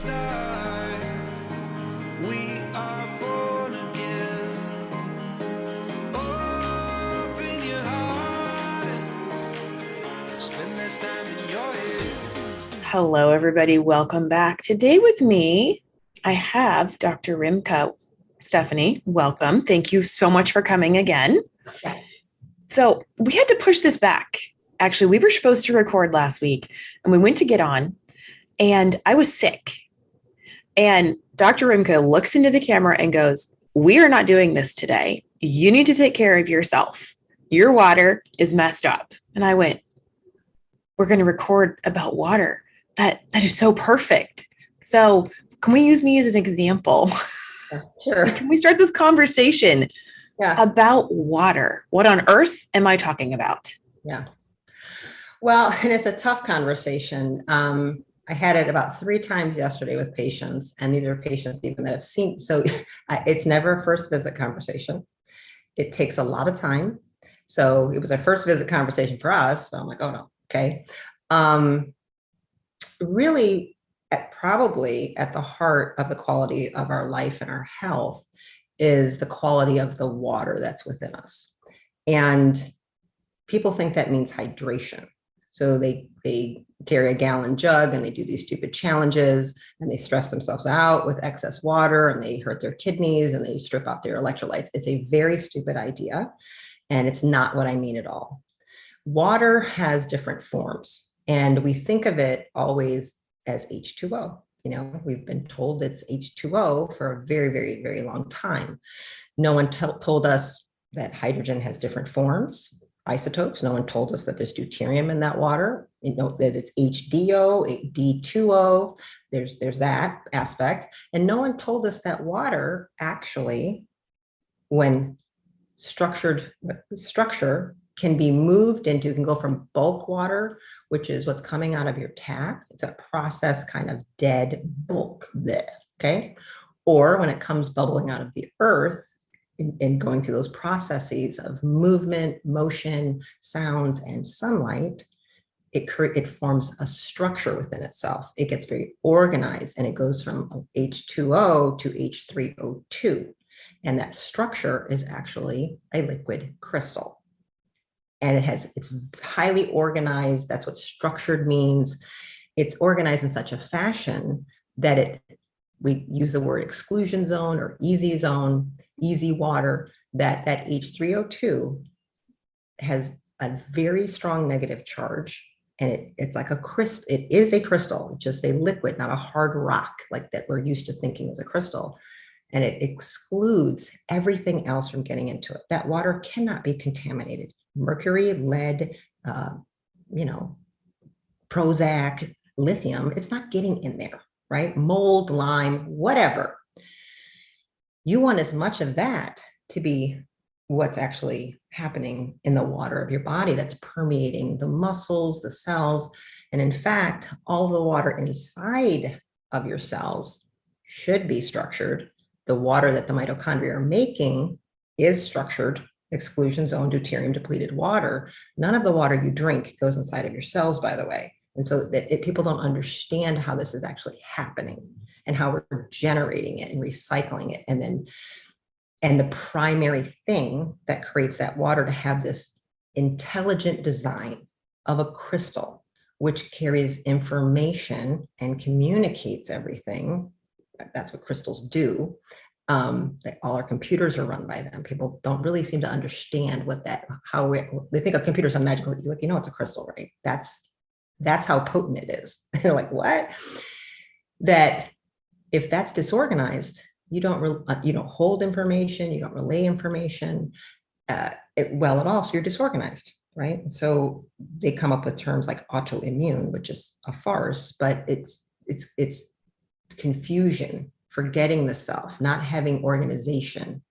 start. We are born again. Open your heart. Spend this time in your head. Hello, everybody. Welcome back. Today with me, I have Dr. Rimka. Stephanie, welcome. Thank you so much for coming again. So we had to push this back. Actually, we were supposed to record last week and we went to get on and I was sick. And Dr. Rimka looks into the camera and goes, "We are not doing this today. You need to take care of yourself. Your water is messed up." And I went, "We're going to record about water. That is so perfect. So can we use me as an example?" Sure. Can we start this conversation about water? What on earth am I talking about? Yeah. Well, and it's a tough conversation. I had it about 3 times yesterday with patients, and these are patients even that have seen. So it's never a first visit conversation. It takes a lot of time. So it was a first visit conversation for us, but I'm like, oh no, okay. Really, probably at the heart of the quality of our life and our health is the quality of the water that's within us. And people think that means hydration. So they carry a gallon jug and they do these stupid challenges and they stress themselves out with excess water and they hurt their kidneys and they strip out their electrolytes. It's a very stupid idea. And it's not what I mean at all. Water has different forms and we think of it always as H2O. You know, we've been told it's H2O for a very, very, very long time. No one told us that hydrogen has different forms, isotopes. No one told us that there's deuterium in that water. You know, that it's HDO, D2O. There's that aspect. And no one told us that water actually, when structure can be moved into, you can go from bulk water, which is what's coming out of your tap. It's a processed kind of dead bulk, okay? Or when it comes bubbling out of the earth and going through those processes of movement, motion, sounds, and sunlight, it forms a structure within itself. It gets very organized and it goes from H2O to H3O2. And that structure is actually a liquid crystal. And it's highly organized. That's what structured means. It's organized in such a fashion that we use the word exclusion zone or easy zone, easy water, that H3O2 has a very strong negative charge. And it's like a crystal. It is a crystal. It's just a liquid, not a hard rock like that we're used to thinking is a crystal. And it excludes everything else from getting into it. That water cannot be contaminated. Mercury, lead, Prozac, lithium, it's not getting in there, right? Mold, lime, whatever. You want as much of that to be what's actually happening in the water of your body that's permeating the muscles, the cells. And in fact, all the water inside of your cells should be structured. The water that the mitochondria are making is structured. Exclusion zone, deuterium depleted water. None of the water you drink goes inside of your cells, by the way. And so people don't understand how this is actually happening and how we're generating it and recycling it. And the primary thing that creates that water to have this intelligent design of a crystal, which carries information and communicates everything. That's what crystals do. All our computers are run by them. People don't really seem to understand they think of computers as magical. You're like, it's a crystal, right? That's how potent it is. They're like, what? That if that's disorganized, you don't hold information, you don't relay information well at all. So you're disorganized, right? So they come up with terms like autoimmune, which is a farce, but it's confusion. Forgetting the self, not having organization.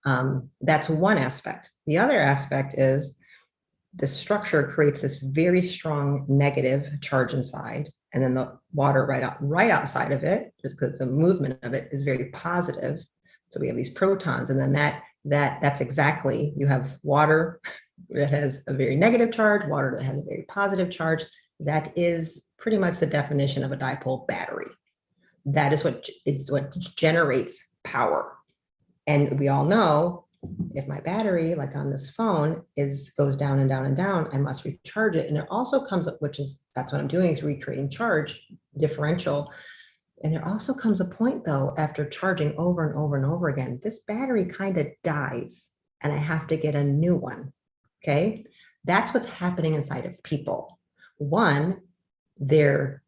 That's one aspect. The other aspect is the structure creates this very strong negative charge inside, and then the water right outside of it, just because the movement of it is very positive. So we have these protons, and then that's exactly, you have water that has a very negative charge, water that has a very positive charge. That is pretty much the definition of a dipole battery. that is what generates power. And we all know, if my battery, like on this phone, goes down and down and down, I must recharge it. And there also comes up, that's what I'm doing, is recreating charge differential. And there also comes a point, though, after charging over and over and over again, this battery kind of dies and I have to get a new one. Okay. That's what's happening inside of people. One, their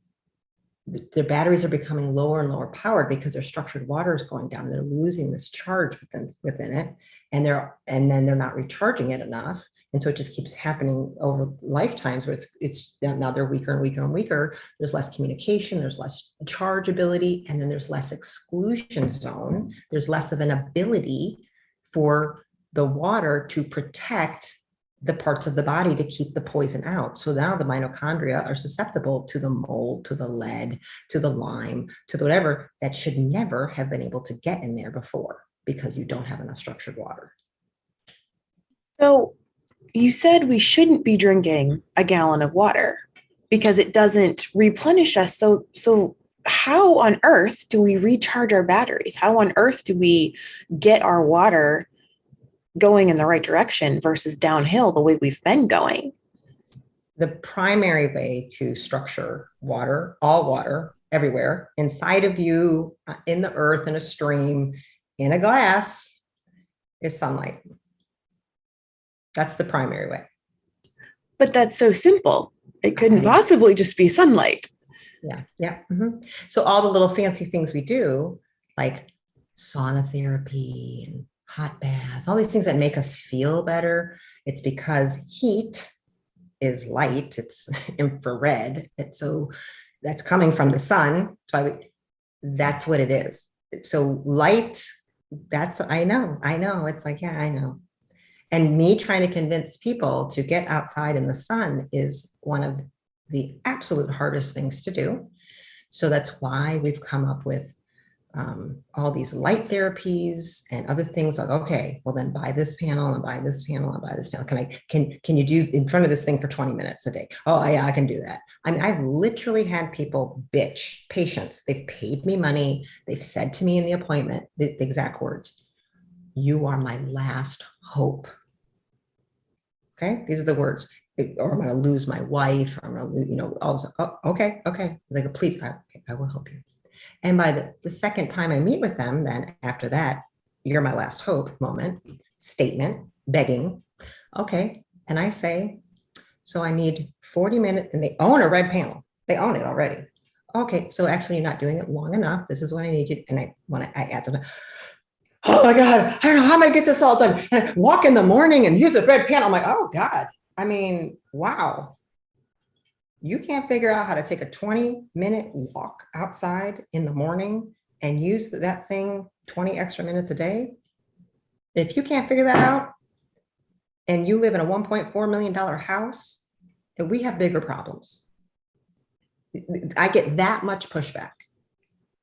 batteries are becoming lower and lower powered because their structured water is going down. They're losing this charge within it, and then they're not recharging it enough. And so it just keeps happening over lifetimes where it's now they're weaker and weaker and weaker. There's less communication, there's less charge ability, and then there's less exclusion zone. There's less of an ability for the water to protect the parts of the body to keep the poison out. So now the mitochondria are susceptible to the mold, to the lead, to the lime, to the whatever that should never have been able to get in there before because you don't have enough structured water. So you said we shouldn't be drinking a gallon of water because it doesn't replenish us. So how on earth do we recharge our batteries? How on earth do we get our water going in the right direction versus downhill the way we've been going? The primary way to structure water, all water, everywhere, inside of you, in the earth, in a stream, in a glass, is sunlight. That's the primary way. But that's so simple. It couldn't possibly just be sunlight. Yeah. Mm-hmm. So all the little fancy things we do, like sauna therapy and hot baths, all these things that make us feel better, it's because heat is light, it's infrared. So that's coming from the sun. That's what it is. So light, I know. It's like, yeah, I know. And me trying to convince people to get outside in the sun is one of the absolute hardest things to do. So that's why we've come up with all these light therapies and other things like, okay, well then buy this panel and buy this panel and buy this panel. Can you do in front of this thing for 20 minutes a day? Oh yeah, I can do that. I mean, I've literally had people bitch, patients, they've paid me money. They've said to me in the appointment, the exact words, "You are my last hope." Okay. These are the words, or I'm going to lose my wife, or I'm going to lose, all this. Oh, okay. They go, please, I will help you. And by the second time I meet with them, then after that, "You're my last hope" moment, statement, begging. Okay. And I say, so I need 40 minutes, and they own a red panel. They own it already. Okay. So actually you're not doing it long enough. This is what I need you. And I add to them, oh my God, I don't know how I'm going to get this all done. And I walk in the morning and use a red panel. I'm like, oh God. I mean, wow. You can't figure out how to take a 20-minute walk outside in the morning and use that thing 20 extra minutes a day. If you can't figure that out and you live in a $1.4 million house, then we have bigger problems. I get that much pushback.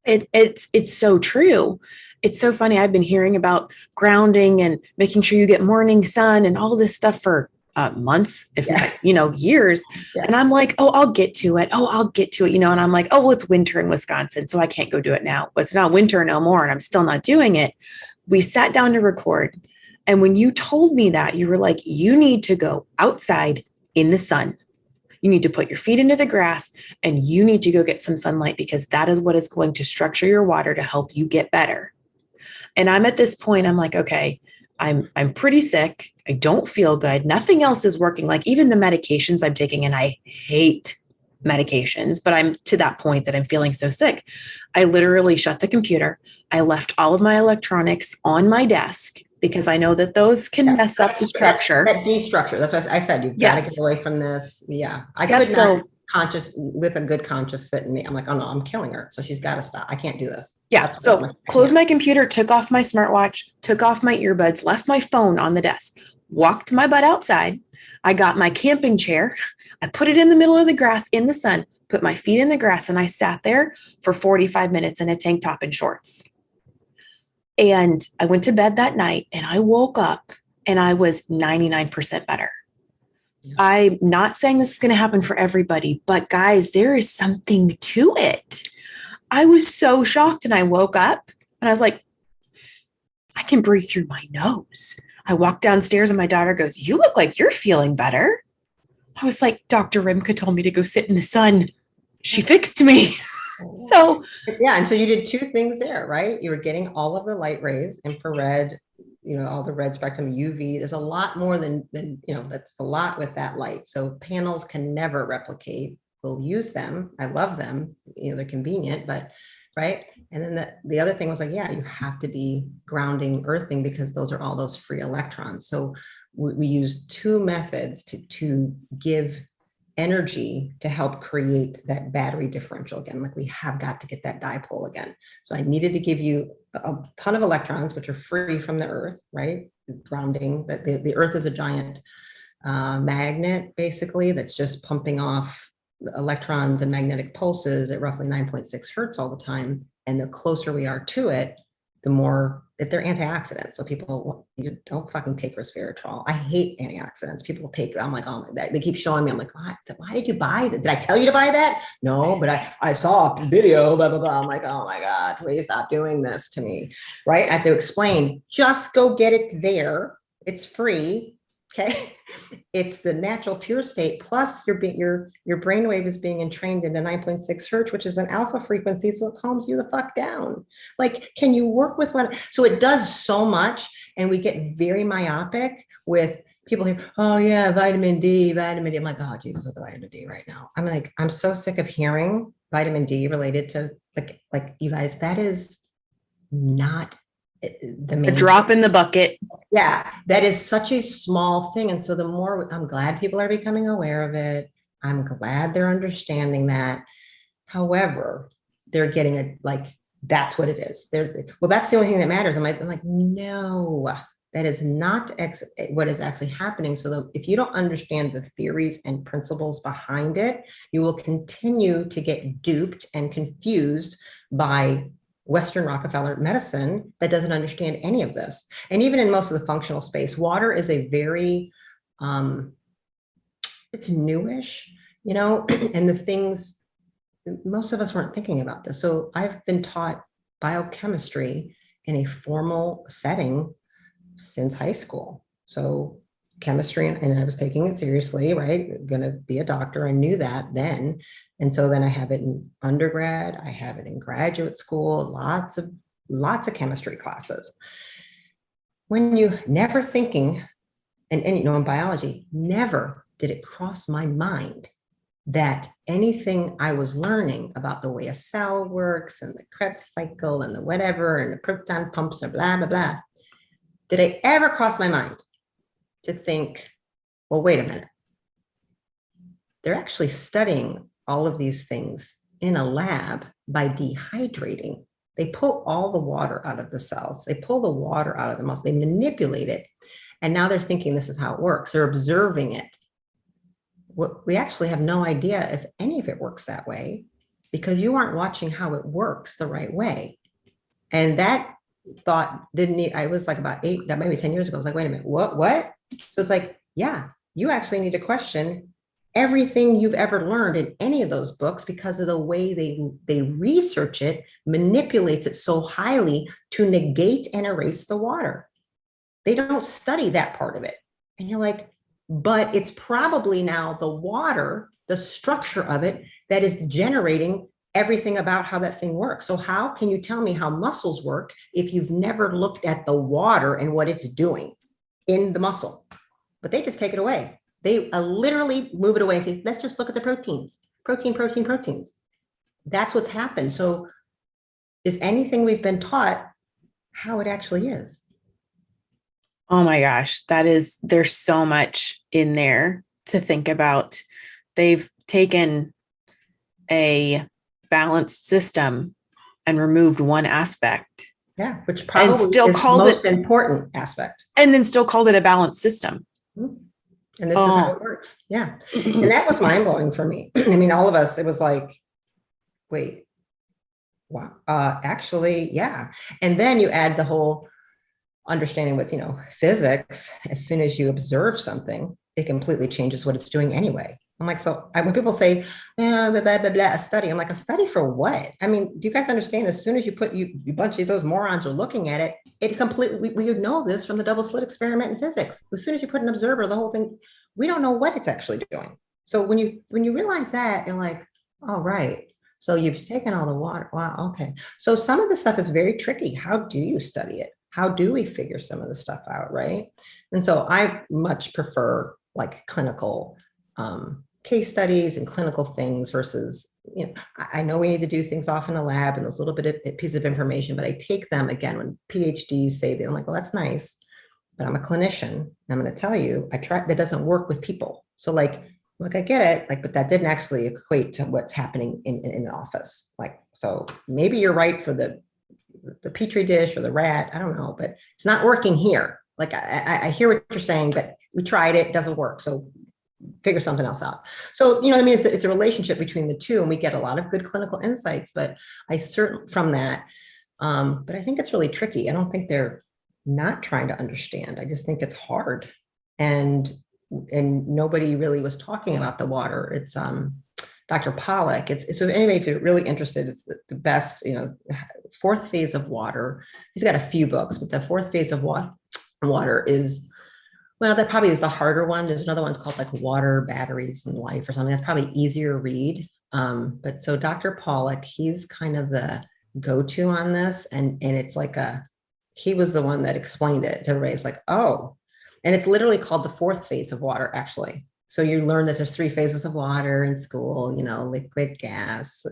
It's so true. It's so funny. I've been hearing about grounding and making sure you get morning sun and all this stuff for months, if not, years. Yeah. And I'm like, oh, I'll get to it. And I'm like, oh, well, it's winter in Wisconsin, so I can't go do it now. But it's not winter no more, and I'm still not doing it. We sat down to record. And when you told me that, you were like, you need to go outside in the sun. You need to put your feet into the grass and you need to go get some sunlight because that is what is going to structure your water to help you get better. And I'm at this point, I'm like, okay, I'm pretty sick. I don't feel good. Nothing else is working. Like even the medications I'm taking, and I hate medications, but I'm to that point that I'm feeling so sick. I literally shut the computer. I left all of my electronics on my desk because I know that those can mess up the structure. That destructure. That's what I said. You've got to get away from this. Yeah. I could not with a good conscience sit in me. I'm like, oh no, I'm killing her. So she's got to stop. I can't do this. Yeah. So closed my computer, took off my smartwatch, took off my earbuds, left my phone on the desk, walked my butt outside. I got my camping chair. I put it in the middle of the grass in the sun, put my feet in the grass, and I sat there for 45 minutes in a tank top and shorts. And I went to bed that night and I woke up and I was 99% better. Yeah. I'm not saying this is going to happen for everybody, but guys, there is something to it. I was so shocked, and I woke up and I was like, I can breathe through my nose. I walked downstairs and my daughter goes, you look like you're feeling better. I was like, Dr. Rimka told me to go sit in the sun. She fixed me. So yeah, and so you did two things there, right? You were getting all of the light rays, infrared, all the red spectrum, UV. There's a lot more than that's a lot with that light. So panels can never replicate. We'll use them. I love them. They're convenient, but right. And then the other thing was like, yeah, you have to be grounding, earthing, because those are all those free electrons. So we use two methods to give energy to help create that battery differential again. Like we have got to get that dipole again. So I needed to give you a ton of electrons, which are free from the earth, right? Grounding, that the earth is a giant magnet, basically, that's just pumping off electrons and magnetic pulses at roughly 9.6 hertz all the time. And the closer we are to it, the more, if they're antioxidants. So people, you don't fucking take resveratrol. I hate antioxidants. People take, I'm like, oh my God. They keep showing me. I'm like, why did you buy that? Did I tell you to buy that? No, but I saw a video, blah, blah, blah. I'm like, oh my God, please stop doing this to me. Right? I have to explain, just go get it there. It's free. Okay. It's the natural pure state. Plus your brainwave is being entrained into 9.6 hertz, which is an alpha frequency. So it calms you the fuck down. Like, can you work with one? So it does so much. And we get very myopic with people here. Oh yeah, vitamin D. I'm like, oh Jesus, with the vitamin D right now. I'm like, I'm so sick of hearing vitamin D related to like you guys, that is not the main a drop in the bucket. Yeah, that is such a small thing. And so the more, I'm glad people are becoming aware of it. I'm glad they're understanding that. However, they're getting that's what it is. Well, that's the only thing that matters. I'm like, no, that is not what is actually happening. So if you don't understand the theories and principles behind it, you will continue to get duped and confused by Western Rockefeller medicine that doesn't understand any of this. And even in most of the functional space, water is a very, it's newish, and the things, most of us weren't thinking about this. So I've been taught biochemistry in a formal setting since high school. So chemistry, and I was taking it seriously, right? Going to be a doctor. I knew that then. And so then I have it in undergrad, I have it in graduate school, lots of chemistry classes. When you never thinking, and in biology, never did it cross my mind that anything I was learning about the way a cell works and the Krebs cycle and the whatever and the proton pumps and blah, blah, blah, did I ever cross my mind to think, well, wait a minute. They're actually studying all of these things in a lab by dehydrating. They pull all the water out of the cells. They pull the water out of the muscle. They manipulate it. And now they're thinking this is how it works. They're observing it. We actually have no idea if any of it works that way because you aren't watching how it works the right way. And that thought I was like about maybe 10 years ago. I was like, wait a minute, what? So it's like, yeah, you actually need to question everything you've ever learned in any of those books because of the way they research it, manipulates it so highly to negate and erase the water. They don't study that part of it. And you're like, but it's probably now the water, the structure of it, that is generating everything about how that thing works. So how can you tell me how muscles work if you've never looked at the water and what it's doing in the muscle? But they just take it away. They literally move it away and say, let's just look at the proteins. Proteins. That's what's happened. So is anything we've been taught how it actually is? Oh my gosh, there's so much in there to think about. They've taken a balanced system and removed one aspect. Yeah, which probably and still is called the most important aspect. And then still called it a balanced system. Mm-hmm. And this is how it works. Yeah. And that was mind blowing for me. I mean, all of us, it was like, wait, wow, actually, yeah. And then you add the whole understanding with, physics. As soon as you observe something, it completely changes what it's doing anyway. I'm like, so when people say, blah, blah, blah, blah, a study, I'm like, a study for what? I mean, do you guys understand? As soon as you put you bunch of those morons are looking at it, it completely, we know this from the double slit experiment in physics. As soon as you put an observer, the whole thing, we don't know what it's actually doing. So when you realize that, you're like, oh, right. So you've taken all the water. Wow. Okay. So some of the stuff is very tricky. How do you study it? How do we figure some of the stuff out? Right. And so I much prefer like clinical case studies and clinical things versus, I know we need to do things off in a lab and those little bit of piece of information, but I take them again when PhDs say that, I'm like, well, that's nice, but I'm a clinician. And I'm going to tell you, that doesn't work with people. So like I get it, like, but that didn't actually equate to what's happening in the office. Like, so maybe you're right for the petri dish or the rat, I don't know, but it's not working here. Like I hear what you're saying, but we tried it, doesn't work. So figure something else out. So, I mean, it's a relationship between the two, and we get a lot of good clinical insights, but I certainly from that, but I think it's really tricky. I don't think they're not trying to understand. I just think it's hard. And nobody really was talking about the water. It's Dr. Pollack. It's so anyway, if you're really interested, it's the best, fourth phase of water. He's got a few books, but the fourth phase of water is, well, that probably is the harder one. There's another one's called like Water, Batteries, and Life or something. That's probably easier to read. But so Dr. Pollack, he's kind of the go-to on this. And it's like he was the one that explained it to everybody. It's like, oh, and it's literally called the fourth phase of water, actually. So you learn that there's 3 phases of water in school, liquid, gas,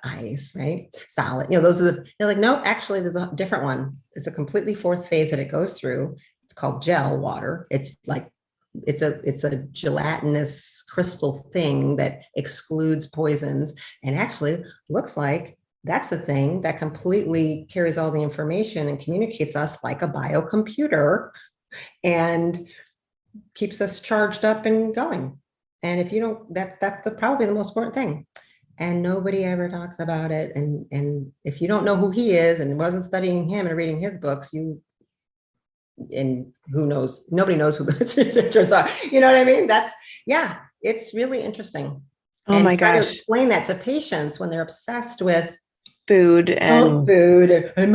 ice, right? Solid, those are they're like, no, actually there's a different one. It's a completely fourth phase that it goes through. It's called gel water. It's like, it's a gelatinous crystal thing that excludes poisons and actually looks like that's the thing that completely carries all the information and communicates us like a biocomputer and keeps us charged up and going. And if you don't, that's probably the most important thing. And nobody ever talks about it. And if you don't know who he is and wasn't studying him and reading his books, and who knows, nobody knows who those researchers are. You know what I mean? It's really interesting. Oh my gosh. To explain that to patients when they're obsessed with food and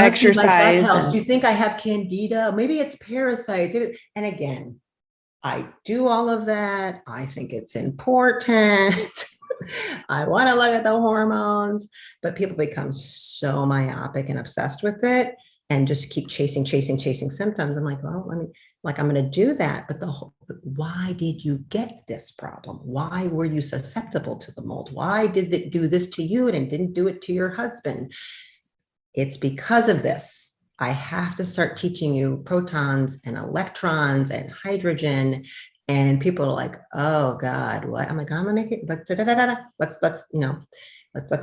exercise. Do you think I have candida? Maybe it's parasites. And again, I do all of that. I think it's important. I want to look at the hormones, but people become so myopic and obsessed with it and just keep chasing symptoms. I'm like, well, I'm going to do that. But why did you get this problem? Why were you susceptible to the mold? Why did it do this to you and didn't do it to your husband? It's because of this. I have to start teaching you protons and electrons and hydrogen. And people are like, oh God, what? I'm like, I'm gonna make it. Let's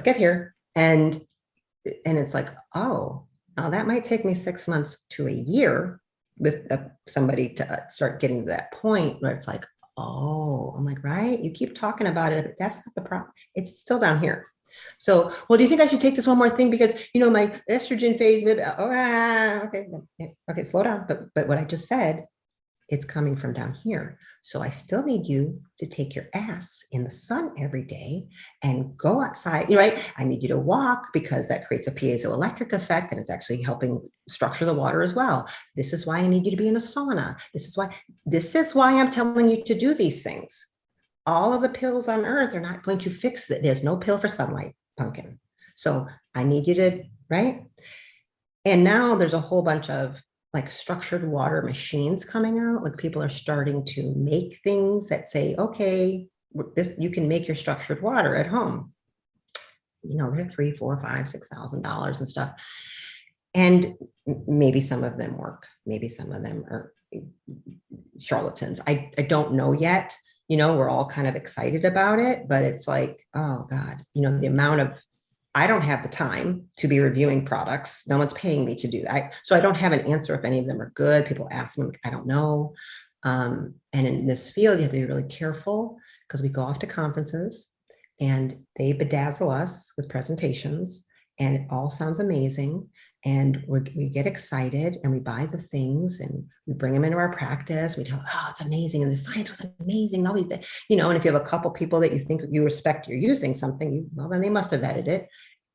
get here. And it's like, oh, now that might take me 6 months to a year with somebody to start getting to that point where it's like, oh, I'm like, right? You keep talking about it, but that's not the problem. It's still down here. So, well, do you think I should take this one more thing? Because, my estrogen phase, okay, slow down. But what I just said, it's coming from down here. So I still need you to take your ass in the sun every day and go outside, right? I need you to walk because that creates a piezoelectric effect and it's actually helping structure the water as well. This is why I need you to be in a sauna. This is why I'm telling you to do these things. All of the pills on earth are not going to fix it. There's no pill for sunlight, pumpkin. So I need you to, right? And now there's a whole bunch of like structured water machines coming out. Like people are starting to make things that say, okay, you can make your structured water at home. They're $3,000, $4,000, $5,000, $6,000 and stuff. And maybe some of them work. Maybe some of them are charlatans. I don't know yet. We're all kind of excited about it, but it's like, oh God, the amount of, I don't have the time to be reviewing products. No one's paying me to do that. So I don't have an answer if any of them are good. People ask me, I don't know. And in this field, you have to be really careful because we go off to conferences and they bedazzle us with presentations and it all sounds amazing. And we get excited and we buy the things and we bring them into our practice. We tell, oh, it's amazing. And the science was amazing. And all these things, and if you have a couple people that you think you respect, you're using something, well, then they must have vetted it.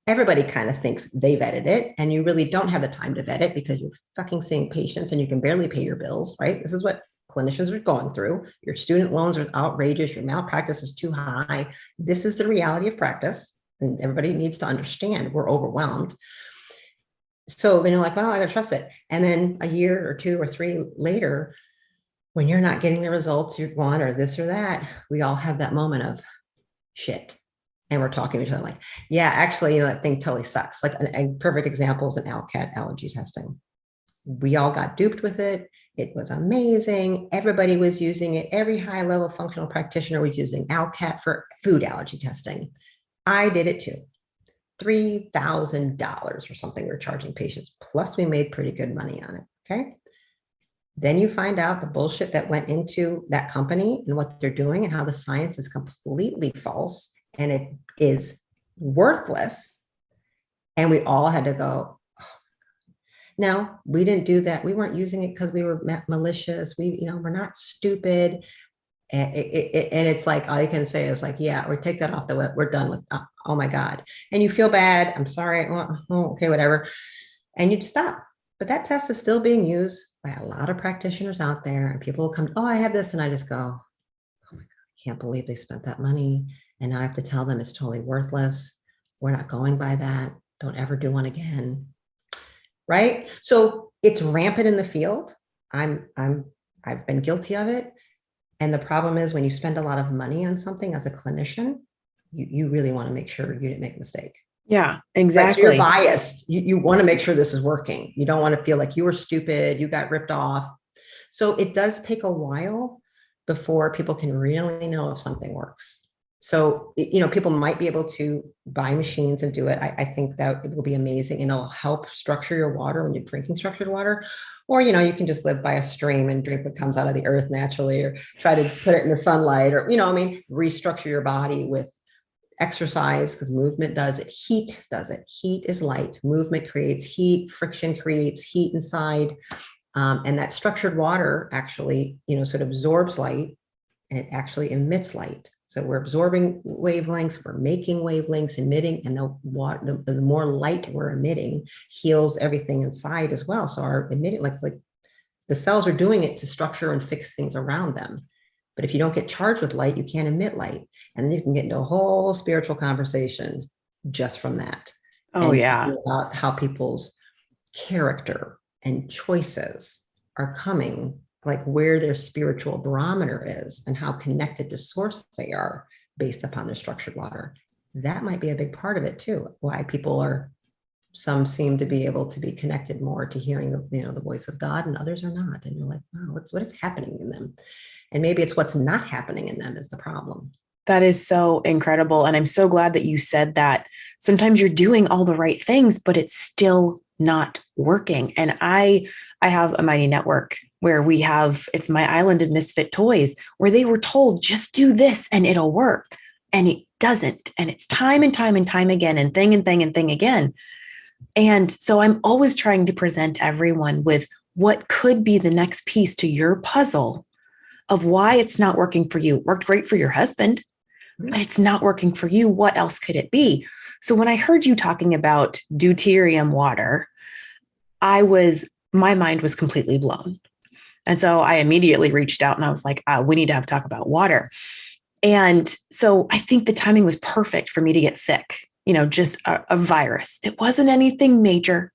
Everybody kind of thinks they vetted it. And you really don't have the time to vet it because you're fucking seeing patients and you can barely pay your bills, right? This is what clinicians are going through. Your student loans are outrageous. Your malpractice is too high. This is the reality of practice. And everybody needs to understand we're overwhelmed. So then you're like, well, I gotta trust it. And then a year or 2 or 3 later, when you're not getting the results you want or this or that, we all have that moment of shit. And we're talking to each other like, yeah, actually, that thing totally sucks. Like a perfect example is an Alcat allergy testing. We all got duped with it. It was amazing. Everybody was using it. Every high level functional practitioner was using Alcat for food allergy testing. I did it too. $3,000 or something we're charging patients. Plus we made pretty good money on it. Okay. Then you find out the bullshit that went into that company and what they're doing and how the science is completely false and it is worthless. And we all had to go, oh. Now we didn't do that. We weren't using it because we were malicious. We're not stupid. And it's like, all you can say is like, yeah, or take that off the web. We're done with, oh my God. And you feel bad. I'm sorry. Oh, okay, whatever. And you'd stop. But that test is still being used by a lot of practitioners out there. And people will come, oh, I have this. And I just go, oh my God, I can't believe they spent that money. And now I have to tell them it's totally worthless. We're not going by that. Don't ever do one again. Right? So it's rampant in the field. I've been guilty of it. And the problem is when you spend a lot of money on something as a clinician, you really want to make sure you didn't make a mistake. Yeah, exactly. Right? So you're biased. You want to make sure this is working. You don't want to feel like you were stupid, you got ripped off. So it does take a while before people can really know if something works. So, people might be able to buy machines and do it. I think that it will be amazing and it'll help structure your water when you're drinking structured water. Or, you can just live by a stream and drink what comes out of the earth naturally, or try to put it in the sunlight, or, restructure your body with exercise because movement does it. Heat does it. Heat is light. Movement creates heat. Friction creates heat inside. And that structured water actually, sort of absorbs light and it actually emits light. So we're absorbing wavelengths, we're making wavelengths, emitting, and the more light we're emitting heals everything inside as well. So our emitting, like the cells are doing it to structure and fix things around them. But if you don't get charged with light, you can't emit light. And then you can get into a whole spiritual conversation just from that. Oh, yeah. About how people's character and choices are coming, like where their spiritual barometer is and how connected to source they are based upon their structured water. That might be a big part of it too. Why some seem to be able to be connected more to hearing the voice of God and others are not. And you're like, wow, what is happening in them? And maybe it's what's not happening in them is the problem. That is so incredible. And I'm so glad that you said that. Sometimes you're doing all the right things, but it's still not working. And I have a mighty network where it's my island of misfit toys, where they were told, just do this and it'll work. And it doesn't. And it's time and time and time again, and thing again. And so I'm always trying to present everyone with what could be the next piece to your puzzle of why it's not working for you. It worked great for your husband, but it's not working for you. What else could it be? So when I heard you talking about deuterium water, my mind was completely blown. And so I immediately reached out and I was like, we need to have a talk about water. And so I think the timing was perfect for me to get sick, just a virus. It wasn't anything major,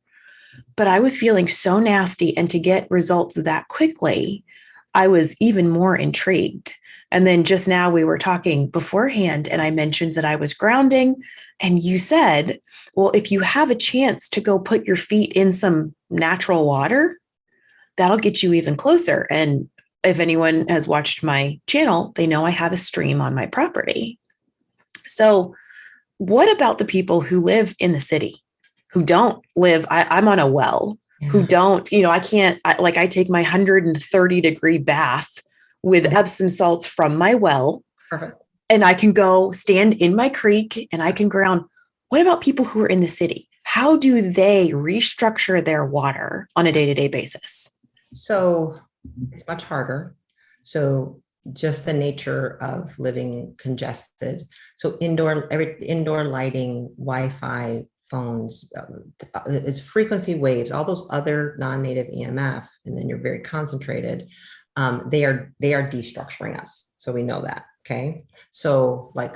but I was feeling so nasty. And to get results that quickly, I was even more intrigued. And then just now we were talking beforehand and I mentioned that I was grounding. And you said, well, if you have a chance to go put your feet in some natural water, that'll get you even closer. And if anyone has watched my channel, they know I have a stream on my property. So what about the people who live in the city, who don't live, I'm on a well, who don't, I can't, I take my 130-degree bath with Epsom salts from my well. Perfect. And I can go stand in my creek and I can ground. What about people who are in the city? how do they restructure their water on a day-to-day basis? So it's much harder. So just the nature of living congested. So indoor lighting, Wi-Fi, phones, is frequency waves, all those other non-native EMF, and then you're very concentrated. They are destructuring us. So we know that. Okay. So like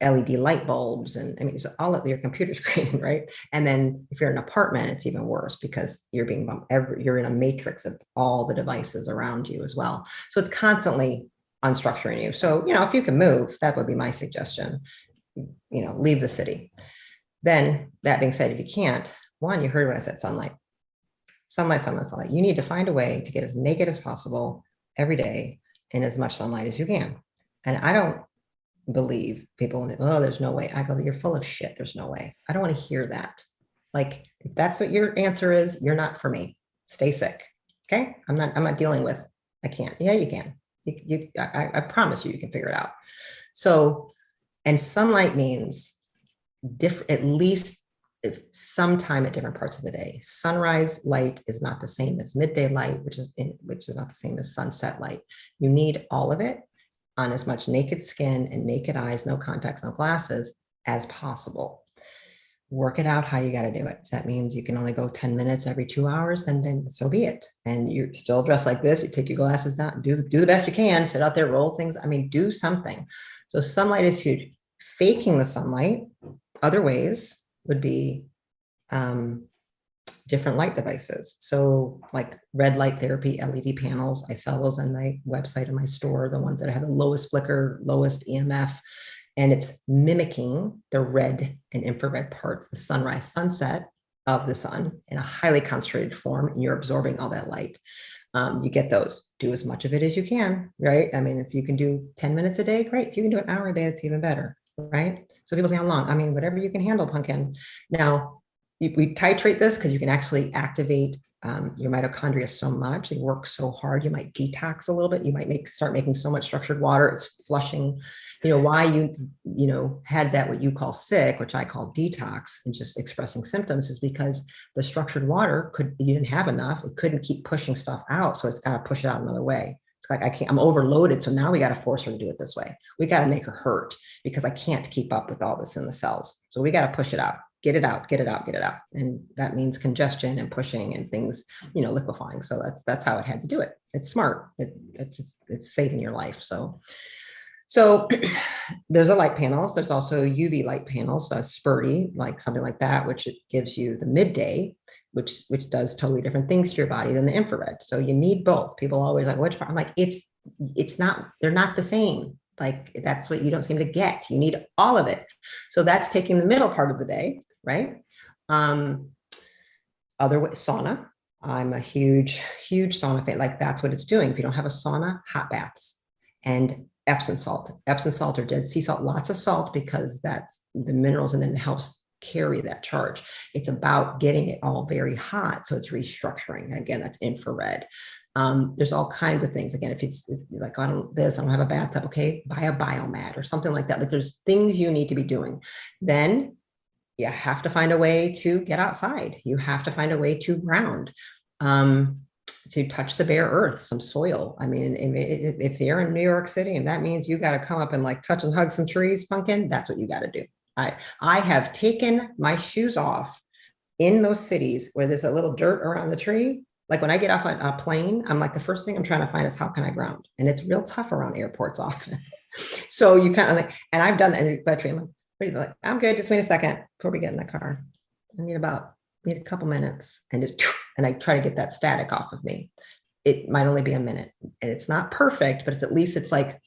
LED light bulbs, and I mean, so all of your computer screen, right? And then if you're in an apartment, it's even worse because you're being you're in a matrix of all the devices around you as well. So it's constantly unstructuring you. So, if you can move, that would be my suggestion. Leave the city. Then that being said, if you can't, one, you heard when I said sunlight. Sunlight. You need to find a way to get as naked as possible every day in as much sunlight as you can. And I don't believe people, there's no way. I go, you're full of shit. There's no way. I don't want to hear that. Like, if that's what your answer is, you're not for me. Stay sick. Okay. I'm not dealing with, I can't. Yeah, you can. I promise you can figure it out. So, and sunlight means different, at least sometime at different parts of the day. Sunrise light is not the same as midday light, which is not the same as sunset light. You need all of it on as much naked skin and naked eyes, no contacts, no glasses as possible. Work it out how you got to do it. If that means you can only go 10 minutes every 2 hours, then so be it. And you're still dressed like this, you take your glasses down, do the best you can, sit out there, roll things. I mean, do something. So sunlight is huge. Faking the sunlight, other ways would be different light devices. So like red light therapy, LED panels. I sell those on my website, in my store, the ones that have the lowest flicker, lowest EMF. And it's mimicking the red and infrared parts, the sunrise, sunset of the sun in a highly concentrated form, and you're absorbing all that light. You get those. Do as much of it as you can, right? I mean, if you can do 10 minutes a day, great. If you can do an hour a day, it's even better, right? So people say, how long? I mean, whatever you can handle, pumpkin. Now, we titrate this because you can actually activate your mitochondria so much. They work so hard. You might detox a little bit. You might start making so much structured water. It's flushing. Why you had that, what you call sick, which I call detox, and just expressing symptoms, is because the structured water you didn't have enough. It couldn't keep pushing stuff out. So it's got to push it out another way. It's like, I'm overloaded. So now we got to force her to do it this way. We got to make her hurt because I can't keep up with all this in the cells. So we got to push it out. Get it out. And that means congestion and pushing and things, liquefying. So that's how it had to do it. It's smart. It's saving your life. So there's a light panels. There's also UV light panels, spurty, like something like that, which it gives you the midday, which does totally different things to your body than the infrared. So you need both. People always like, which part? I'm like, it's not, they're not the same. Like, that's what you don't seem to get. You need all of it. So that's taking the middle part of the day, right? Other way, sauna. I'm a huge sauna fan. Like, that's what it's doing. If you don't have a sauna, hot baths and Epsom salt or Dead Sea salt, lots of salt, because that's the minerals, and then it helps carry that charge. It's about getting it all very hot. So it's restructuring. Again, that's infrared. There's all kinds of things. Again, if you're like, I don't have a bathtub, okay, buy a biomat or something like that. Like, there's things you need to be doing. Then you have to find a way to get outside. You have to find a way to ground, to touch the bare earth, some soil. I mean, if you're in New York City and that means you got to come up and like touch and hug some trees, pumpkin, that's what you got to do. I have taken my shoes off in those cities where there's a little dirt around the tree. Like, when I get off a plane, I'm like, the first thing I'm trying to find is, how can I ground? And it's real tough around airports often. So you kind of like, and I've done that in battery. I'm like, I'm good. Just wait a second before we get in the car. I need a couple minutes, and I try to get that static off of me. It might only be a minute, and it's not perfect, but at least it's like,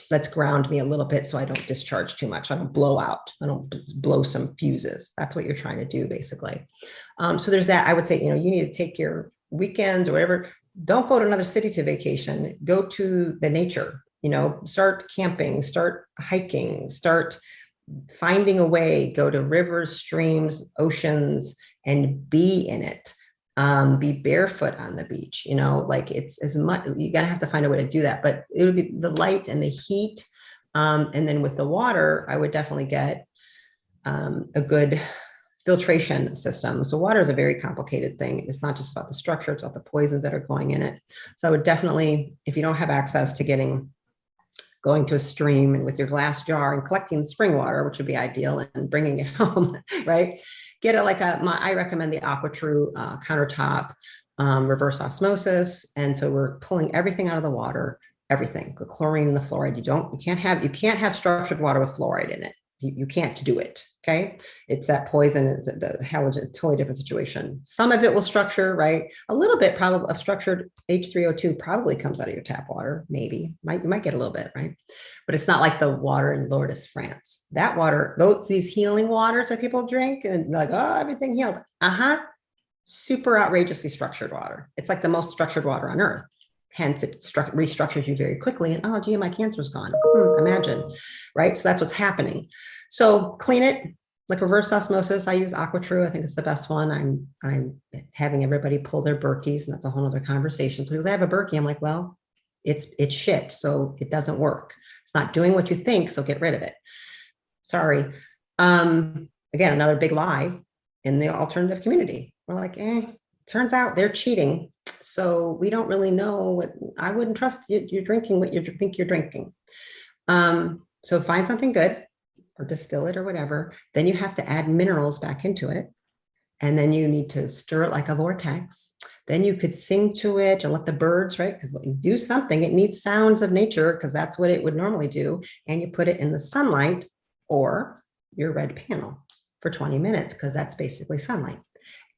let's ground me a little bit so I don't discharge too much. I don't blow out. I don't blow some fuses. That's what you're trying to do, basically. So there's that. I would say, you need to take your weekends or whatever. Don't go to another city to vacation. Go to the nature, start camping, start hiking, start finding a way, go to rivers, streams, oceans, and be in it. Be barefoot on the beach, like, it's as much, you gotta have to find a way to do that, but it would be the light and the heat. And then with the water, I would definitely get a good filtration system. So water is a very complicated thing. It's not just about the structure, it's about the poisons that are going in it. So I would definitely, if you don't have access to going to a stream and with your glass jar and collecting the spring water, which would be ideal, and bringing it home, right? Get it I recommend the AquaTrue countertop reverse osmosis. And so we're pulling everything out of the water, everything, the chlorine and the fluoride. You can't have structured water with fluoride in it. You can't do it. Okay. It's that poison. It's the halogen, totally different situation. Some of it will structure, right? A little bit probably of structured H3O2 probably comes out of your tap water. Maybe you might get a little bit, right? But it's not like the water in Lourdes, France. That water, these healing waters that people drink and like, oh, everything healed. Super outrageously structured water. It's like the most structured water on earth. Hence, it restructures you very quickly. And oh, gee, my cancer's gone. Imagine, right? So that's what's happening. So clean it like reverse osmosis. I use AquaTrue. I think it's the best one. I'm having everybody pull their Berkeys, and that's a whole other conversation. So because I have a Berkey, I'm like, well, it's shit. So it doesn't work. It's not doing what you think. So get rid of it. Sorry. Again, another big lie in the alternative community. We're like, turns out they're cheating. So we don't really know what, I wouldn't trust you're drinking what you think you're drinking. So find something good or distill it or whatever. Then you have to add minerals back into it. And then you need to stir it like a vortex. Then you could sing to it and let the birds, right? Because you do something, it needs sounds of nature because that's what it would normally do. And you put it in the sunlight or your red panel for 20 minutes because that's basically sunlight.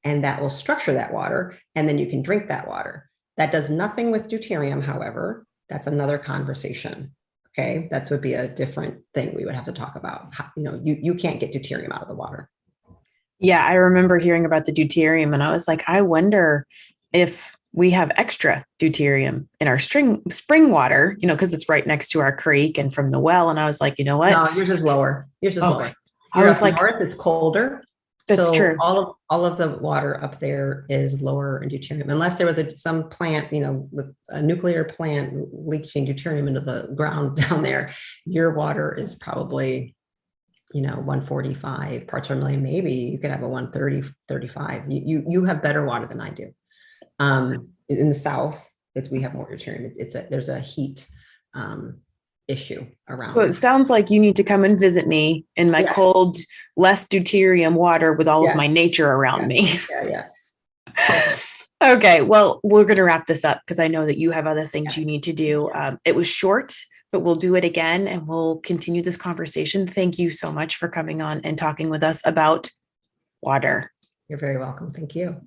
And that will structure that water, and then you can drink that water. That does nothing with deuterium, however. That's another conversation. Okay, that would be a different thing we would have to talk about. How, you can't get deuterium out of the water. Yeah, I remember hearing about the deuterium, and I was like, I wonder if we have extra deuterium in our spring water, because it's right next to our creek and from the well. And I was like, you know what? No, yours is lower. Lower. I was like, north, it's colder. That's true. All of the water up there is lower in deuterium, unless there was some plant, with a nuclear plant leaching deuterium into the ground down there. Your water is probably, 145 parts per million. Maybe you could have a 130, 35. You have better water than I do. In the South, we have more deuterium. There's a heat issue around. Well, it sounds like you need to come and visit me in my cold, less deuterium water with all of my nature around me. Yeah. Okay. Well, we're going to wrap this up because I know that you have other things you need to do. It was short, but we'll do it again and we'll continue this conversation. Thank you so much for coming on and talking with us about water. You're very welcome. Thank you.